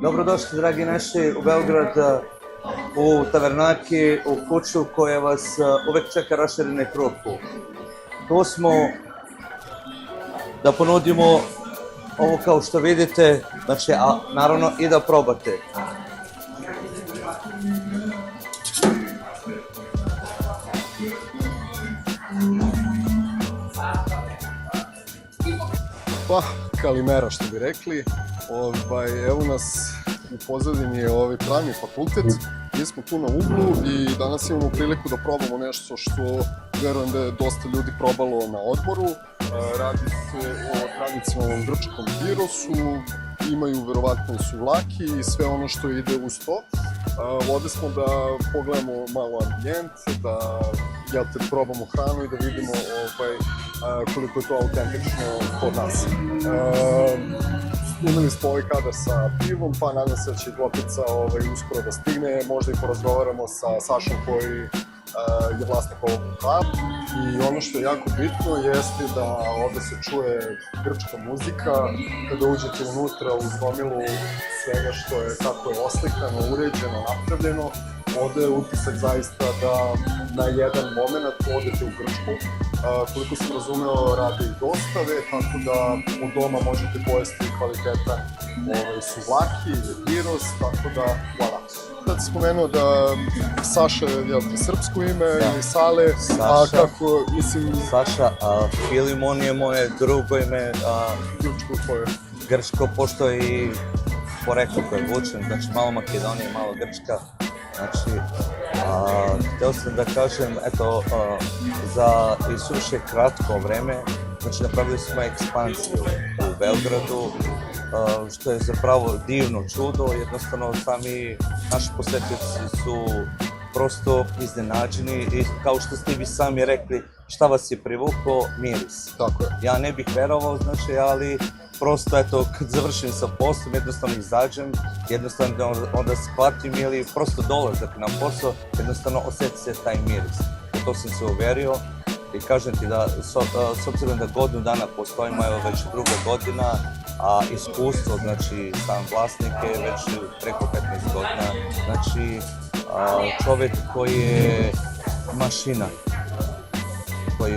Dobrodošli, dragi naši, u Beograd, u Tavernaki, u kuću koja vas uvek čeka raširene krupu. Tu smo da ponudimo ovo kao što vidite, znači, a naravno i da probate. Pa, kalimera što bi rekli. Evo nas u pozadini je pravni fakultet. Mi smo tu na uglu i danas imamo priliku da probamo nešto što verujem da je dosta ljudi probalo na odmoru. Radi se o tradicionalnom grčkom gyrosu, imaju verovatno i suvlaki i sve ono što ide uz to. Ovde smo da pogledamo malo ambijent, da probamo hranu i da vidimo koliko je to autentično kod nas. Imali smo ovaj kadar sa pivom, pa nadam se da će Klopica uskoro da stigne, možda i porazgovaramo sa Sašom koji je vlasnik ovog kluba. I ono što je jako bitno jeste da ovde se čuje grčka muzika, kada uđete unutra uz gomilu svega što je, kako je oslikano, uređeno, napravljeno, ovde je utisak zaista da na jedan moment odete u Grčku. Koliko sam razumeo, rade i dostave, tako da u doma možete pojesti kvalitetan suvlaki ili gyros, tako da, voilà. Sad si spomenuo da Saša je srpsko ime ili Sale, a kako, mislim... Saša, Filimon je moje drugo ime, Grčko koje? Grčko, pošto je i poreklo koje vučem, znači malo Makedonije, malo Grčka. Znači, hteo sam da kažem, eto, za isuše kratko vreme, znači napravili smo ekspansiju u Beogradu, što je zapravo divno čudo, jednostavno sami naši posetioci su prosto iznenađeni i kao što ste vi sami rekli, šta vas je privuklo? Miris. Tako je. Ja ne bih verovao, znači, ali prosto, eto, kad završim sa poslom, jednostavno izađem, jednostavno onda shvatim ili prosto dolazak na posao, jednostavno osjeti se taj miris. U to sam se uverio i kažem ti da, s obzirom da godinu dana postojimo, evo već druga godina, a iskustvo, znači, sam vlasnik je već preko 15 godina, znači, čovjek koji je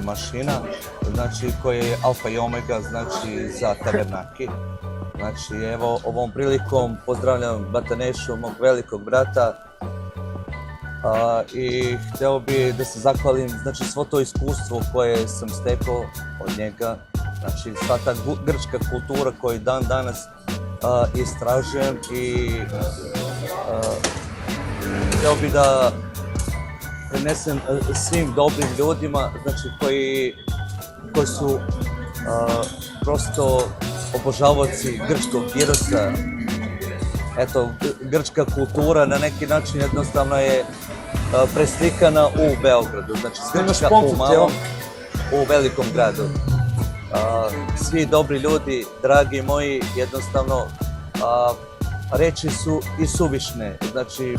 mašina, znači koji je alfa i omega, znači za Tavernaki. Znači evo ovom prilikom pozdravljam Bata Nešu, mog velikog brata, i hteo bi da se zahvalim, znači svo to iskustvo koje sam stekao od njega, znači sva ta grčka kultura koju dan danas istražujem i hteo bi da prenesem svim dobrim ljudima, znači koji su prosto obožavaoci grčkog gyrosa. Eto, grčka kultura na neki način jednostavno je preslikana u Beogradu, znači grčka u malom, u velikom gradu. Svi dobri ljudi, dragi moji, jednostavno reči su i suvišne, znači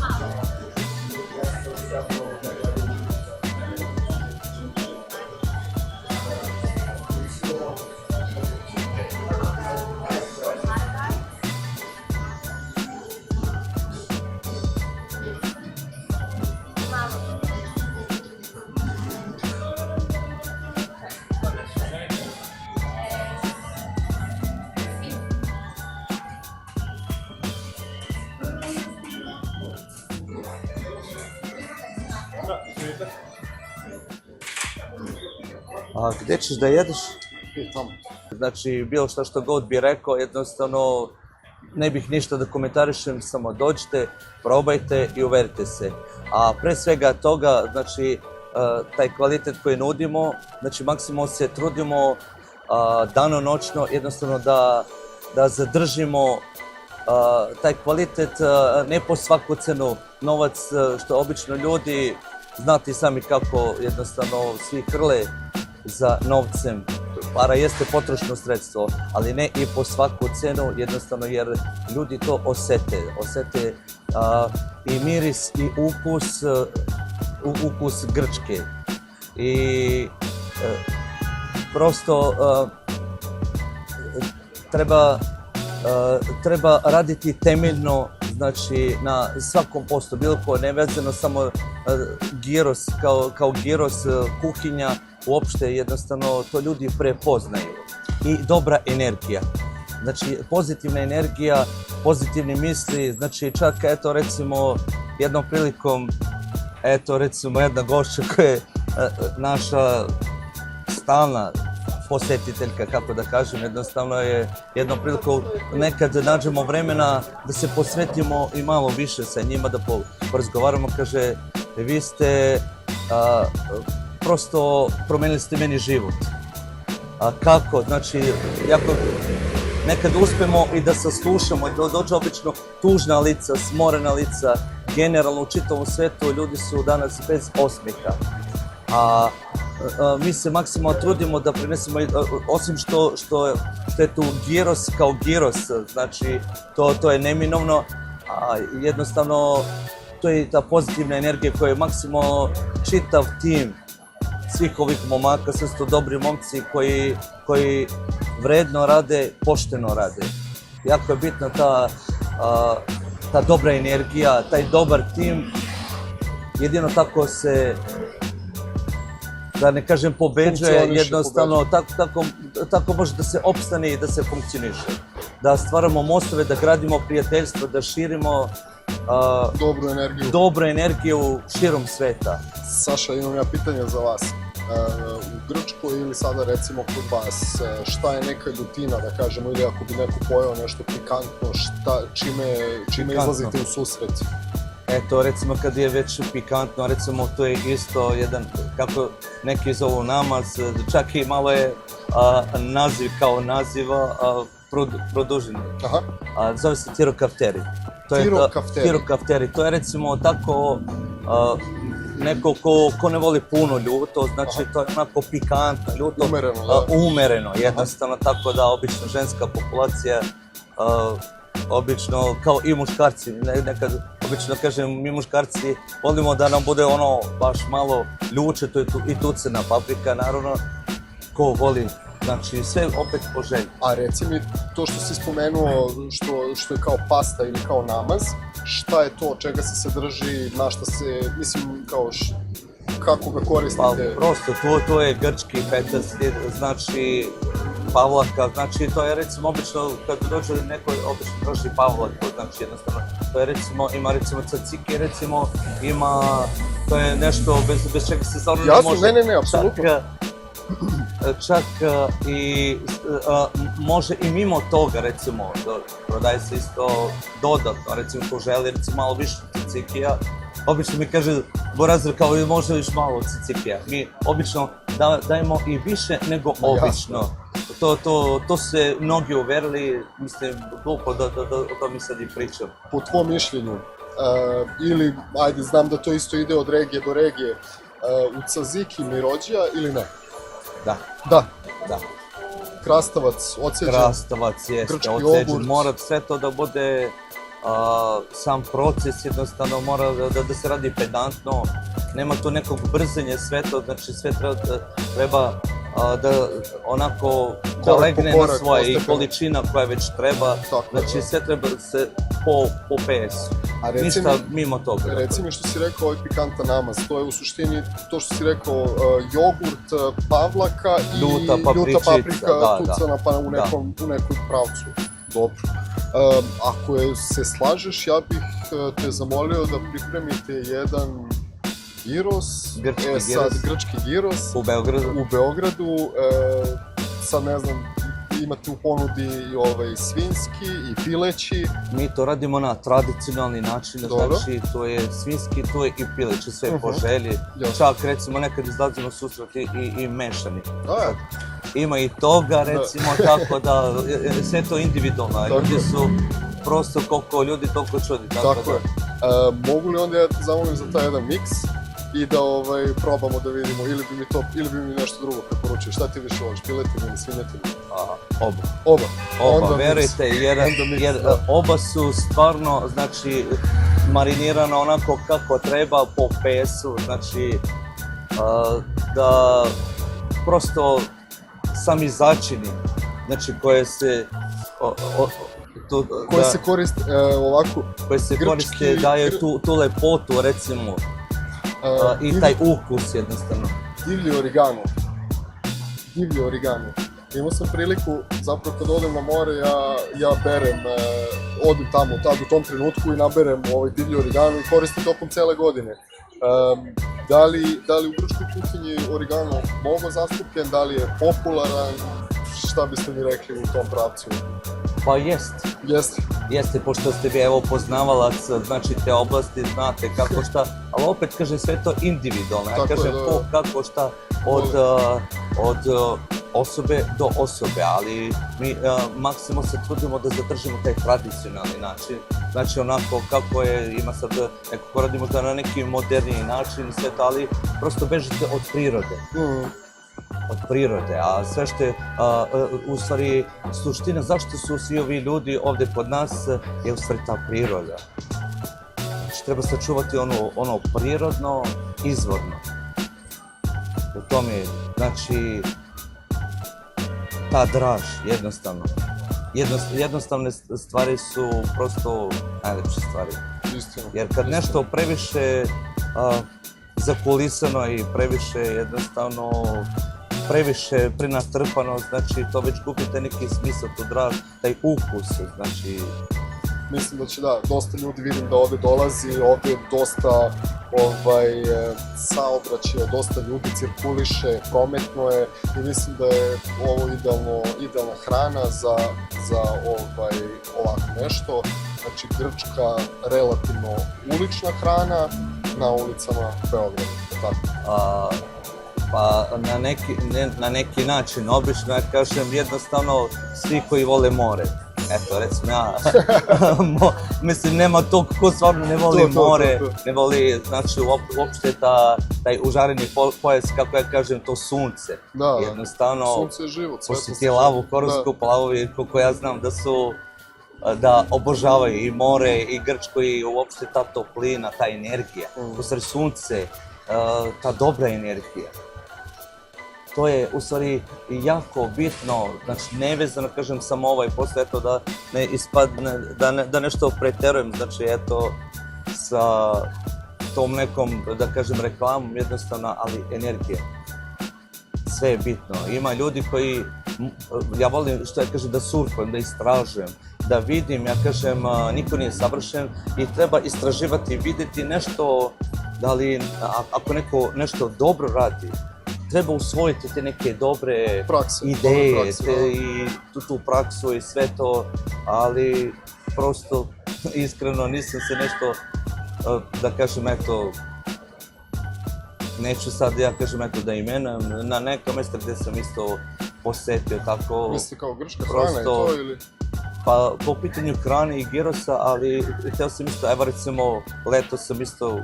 A gde ćeš da jedeš? Tamo. Znači, bilo što god bi rekao, jednostavno ne bih ništa da komentarišem, samo dođite, probajte i uverite se. A pre svega toga, znači, taj kvalitet koji nudimo, znači maksimalno se trudimo danonoćno jednostavno da zadržimo taj kvalitet, ne po svaku cenu. Novac, što obično ljudi, znate sami kako jednostavno svi hrle za novcem. Para jeste potrošno sredstvo, ali ne i po svaku cenu, jednostavno jer ljudi to osete i miris i ukus Grčke. I prosto treba treba raditi temeljno, znači na svakom postu, bilo koje nevezano samo giros kao giros kuhinja, uopšte jednostavno to ljudi prepoznaju. I dobra energija. Znači pozitivna energija, pozitivne misli, znači čak eto recimo jednom prilikom, eto recimo jedna gošća koja je naša stalna posjetiteljka, kako da kažem, jednostavno je jednom prilikom nekad nađemo vremena da se posvetimo i malo više sa njima, da porazgovaramo, kaže, vi ste prosto promenili ste meni život. A kako? Znači, jako nekad uspemo i da saslušamo, da dođe obično tužna lica, smorena lica, generalno u čitavom svetu ljudi su danas bez osmiha. A mi se maksimalno trudimo da prinesemo, osim što je tu giros kao giros, znači to je neminovno, a jednostavno to je ta pozitivna energija koja je maksimalno čitav tim svih ovih momaka, sve su to dobri momci koji vredno rade, pošteno rade. Jako je bitna ta dobra energija, taj dobar tim, jedino tako se, da ne kažem pobeđuje, jednostavno tako može da se opstane i da se funkcioniše. Da stvaramo mostove, da gradimo prijateljstvo, da širimo dobru energiju širom sveta. Saša, imam ja pitanje za vas. U Grčkoj ili sada recimo kod vas, šta je neka ljutina, da kažemo, ili ako bi neko pojeo nešto pikantno, čime izlazite u susret? Eto, recimo kad je već pikantno, recimo to je isto jedan, kako neki zovu namaz, čak i malo je naziv kao naziva produžen. Zove se tirokafteri. Tirokafteri, to je recimo tako neko ko ne voli puno ljuto, znači to je onako pikantno, ljuto, umereno, jednostavno, tako da obično ženska populacija, obično kao i muškarci, nekad obično kažem mi muškarci volimo da nam bude ono baš malo ljuče, to je i tucena paprika, naravno, ko voli, znači sve opet po želji. A reci mi, to što si spomenuo, što je kao pasta ili kao namaz, šta je to, čega se drži, na šta se, mislim, kao kako ga koristite? Pa prosto, to je grčki fetas, znači pavlaka, znači to je recimo obično, kad dođe neko obično troši pavlaku, znači jednostavno, to je recimo, ima recimo tzatziki, recimo, ima, to je nešto bez čega se stvarno ne može. Jasno, ne, apsolutno. Čak i može i mimo toga, recimo, prodaje se isto dodatno, recimo ko želi recimo malo više tzatzikija, obično mi kaže Borazir kao može još malo tzatzikija, mi obično dajemo i više nego obično. To se mnogi uverili, mislim, glupo da o tome sad i pričam. Po tvom mišljenju, ili, ajde, znam da to isto ide od regije do regije, u tzatzik mirođija ili ne? Da. Krastavac, odsjeđen, Krastavac jeste, odsjeđen, mora sve to da bude, sam proces jednostavno mora da se radi pedantno, nema tu nekog brzenja sve to, znači sve treba da onako da legne na svoje i količina koja već treba, znači sve treba se po PS-u, ništa mimo toga. Reci mi što si rekao ovaj pikantan namaz, to je u suštini to što si rekao jogurt, pavlaka i ljuta paprika tucana pa u nekom pravcu. Dobro. Ako se slažeš, ja bih te zamolio da pripremite jedan gyros, grčki gyros u Beogradu, sad ne znam, imate u ponudi i svinjski i pileći. Mi to radimo na tradicionalni način, znači to je svinjski, to je i pileći, sve po želji. Čak recimo nekad izlazimo susret i mešani. Ima i toga recimo, tako da sve to individualno, ljudi su prosto koliko ljudi toliko čudi. Tako je. Mogu li onda ja te zamolim za taj jedan miks i da probamo da vidimo ili bi mi nešto drugo preporučio, šta ti više voliš, piletinu ili svinjetinu? Oba, verujte, jer oba su stvarno, znači, marinirana onako kako treba po PS-u, znači, da prosto sami začini, znači, koje se Koji se koriste ovako... Koji se koriste, daju tu lepotu, recimo, i taj ukus jednostavno. Divlji origano. Imao sam priliku, zapravo kad odem na more, ja berem, odem tamo u tom trenutku i naberem divlji origano i koristim tokom cele godine. Da li u grčkoj kuhinji origano mnogo zastupljen, da li je popularan, šta biste mi rekli u tom pravcu? Pa jeste, pošto ste vi poznavalac, znači te oblasti, znate kako šta, ali opet kažem sve to individualno, ja kažem kako šta od osobe do osobe, ali mi maksimo se trudimo da zadržimo taj tradicionalni način, znači onako kako je, ima sad neko ko radi možda na neki moderniji način, sve to, ali prosto bežite od prirode, a sve što je u stvari suština zašto su svi ovi ljudi ovde kod nas je u stvari ta priroda. Znači treba sačuvati ono prirodno, izvorno. U tome je, znači, ta draž, jednostavno. Jednostavne stvari su prosto najlepše stvari. Jer kad nešto previše zakulisano i previše jednostavno prenatrpano, znači to već gubite neki smisao, tu draž, taj ukus, znači... Mislim da će dosta ljudi vidim da ovde dolazi, ovde je dosta saobraćaja, dosta ljudi cirkuliše, prometno je i mislim da je ovo idealna hrana za ovako nešto. Znači grčka relativno ulična hrana na ulicama Beograda, tako? Pa na neki način, obično ja kažem jednostavno svi koji vole more. Eto, recimo ja, mislim, nema tog ko stvarno ne voli more, ne voli, znači, uopšte taj užareni pojas, kako ja kažem, to sunce. Jednostavno, sunce je život, sve to se posjeti lavu, korsku, plavovi, koliko ja znam da obožavaju i more, i Grčko, i uopšte ta toplina, ta energija. U stvari, sunce, ta dobra energija. To je u stvari jako bitno, znači nevezano, kažem, samo posle, eto, da ne ispadne, da nešto preterujem, znači, eto, sa tom nekom, da kažem, reklamom, jednostavno, ali energija. Sve je bitno. Ima ljudi koji, ja volim, što ja kažem, da surfujem, da istražujem, da vidim, ja kažem, niko nije savršen i treba istraživati i vidjeti nešto, da li, ako neko nešto dobro radi, treba usvojiti te neke dobre ideje i tu praksu i sve to, ali prosto iskreno nisam se nešto, da kažem, eto, neću sad, ja kažem, eto, da imenujem, na neka mjesta gdje sam isto posetio, tako... Misli kao grčka hrana i to ili? Pa po pitanju hrane i girosa, ali htio sam isto, evo recimo, leto sam isto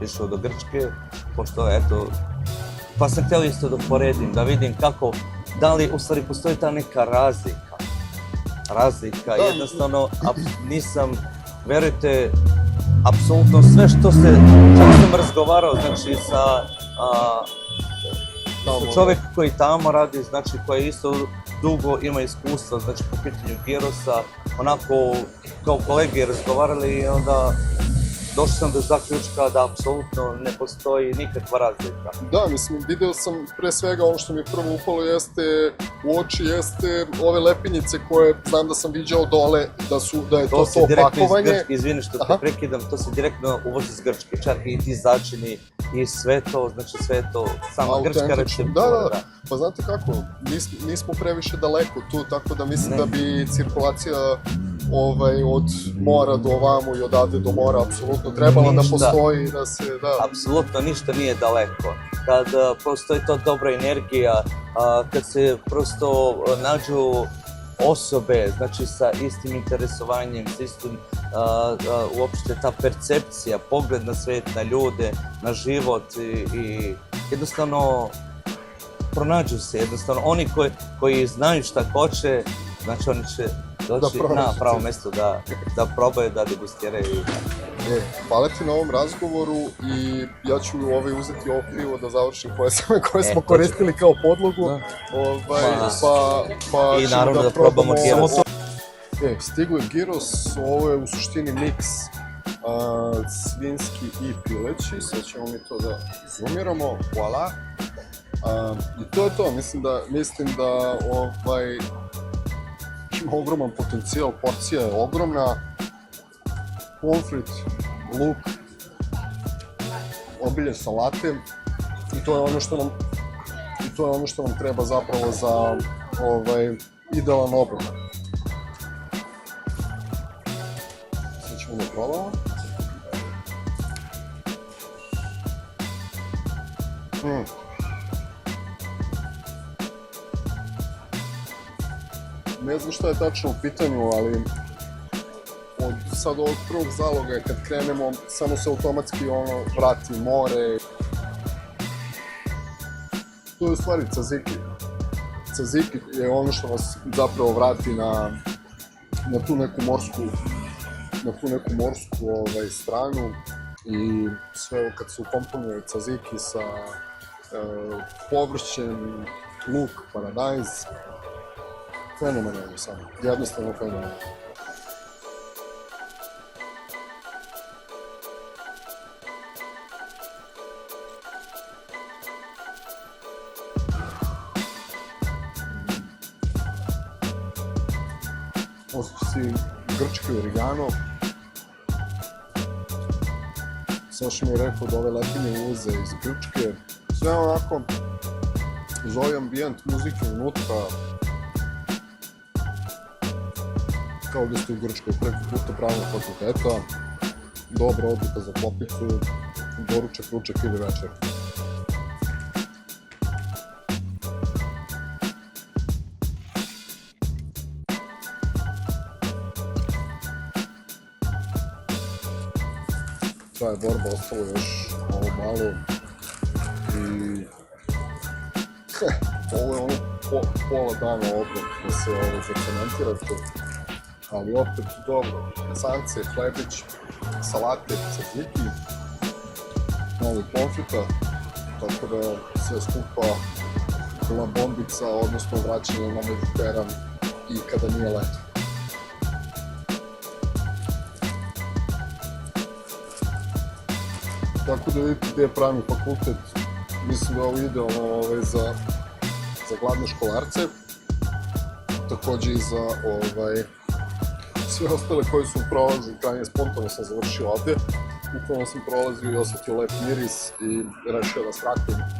išao do Grčke, pošto eto, pa sam htio isto da poredim, da vidim kako, da li u stvari postoji ta neka razlika, jednostavno nisam, verujte, apsolutno sve što se, čak sam razgovarao, znači sa čovjek koji tamo radi, znači koji isto dugo ima iskustva, znači po pitanju girosa, onako kao kolege razgovarali i onda došao sam do zaključka da apsolutno ne postoji nikakva razlika. Da, mislim, video sam pre svega ono što mi prvo upalo u oči jeste ove lepinjice koje znam da sam viđao dole, da je to pakovanje. Izvini što te prekidam, to se direktno uvozi iz Grčke, čak i ti začini i sve to, znači sve to, sama grčka receptura. Da, pa znate kako, nismo previše daleko tu, tako da mislim da bi cirkulacija od mora do ovamo i odavde do mora apsolutno trebala da postoji, da se, da... Apsolutno ništa nije daleko. Kad postoji to dobra energija, kad se prosto nađu osobe, znači sa istim interesovanjem, sa istim uopšte ta percepcija, pogled na svet, na ljude, na život i jednostavno pronađu se, jednostavno oni koji znaju šta hoće, znači oni će doći na pravo mjesto da probaju, da degustiraju. Hvala ti na ovom razgovoru i ja ću uzeti ovo pivo da završim koje smo koristili kao podlogu. I naravno da probamo giros. Stigli gyros, ovo je u suštini miks svinjski i pileći, sad ćemo mi to da izumiramo, voila. I to je to, mislim da ima ogroman potencijal, porcija je ogromna, pomfrit, luk, obilje salate i to je ono što nam treba zapravo za idealan obrok. Sad ćemo da probamo. Ne znam šta je tačno u pitanju, ali od sad ovog prvog zaloga kad krenemo, samo se automatski vrati more. To je u stvari tzatziki. Tzatziki je ono što vas zapravo vrati na tu neku morsku stranu i sve kad se ukomponuje tzatziki sa povrćem, luk, paradajz. Fenomenalno samo, jednostavno fenomenalno. Osjeći grčki origano. Saša mi je rekao da ove lepinje uze iz Grčke. Sve onako, uz ovaj ambijent muzike unutra, kao da ste u Grčkoj preko puta pravnog fakulteta. Dobra odluka za klopicu, doručak, ručak ili večer. Ta je borba ostalo još ovo malo i ovo je pola dana obrok da se zacementirate, ali opet dobro, sance, hlebić, salate, tzatziki, malo pomfrita, tako da sve skupa bila bombica, odnosno vraćanje na Mediteran i kada nije leto. Tako da vidite gde je pravni fakultet, mislim da je ovo idealno za gladne školarce, takođe i za sve ostale koji su prolazili, krajnje spontano sam završio ovde, upravo sam prolazio i osetio lep miris i rešio da skratim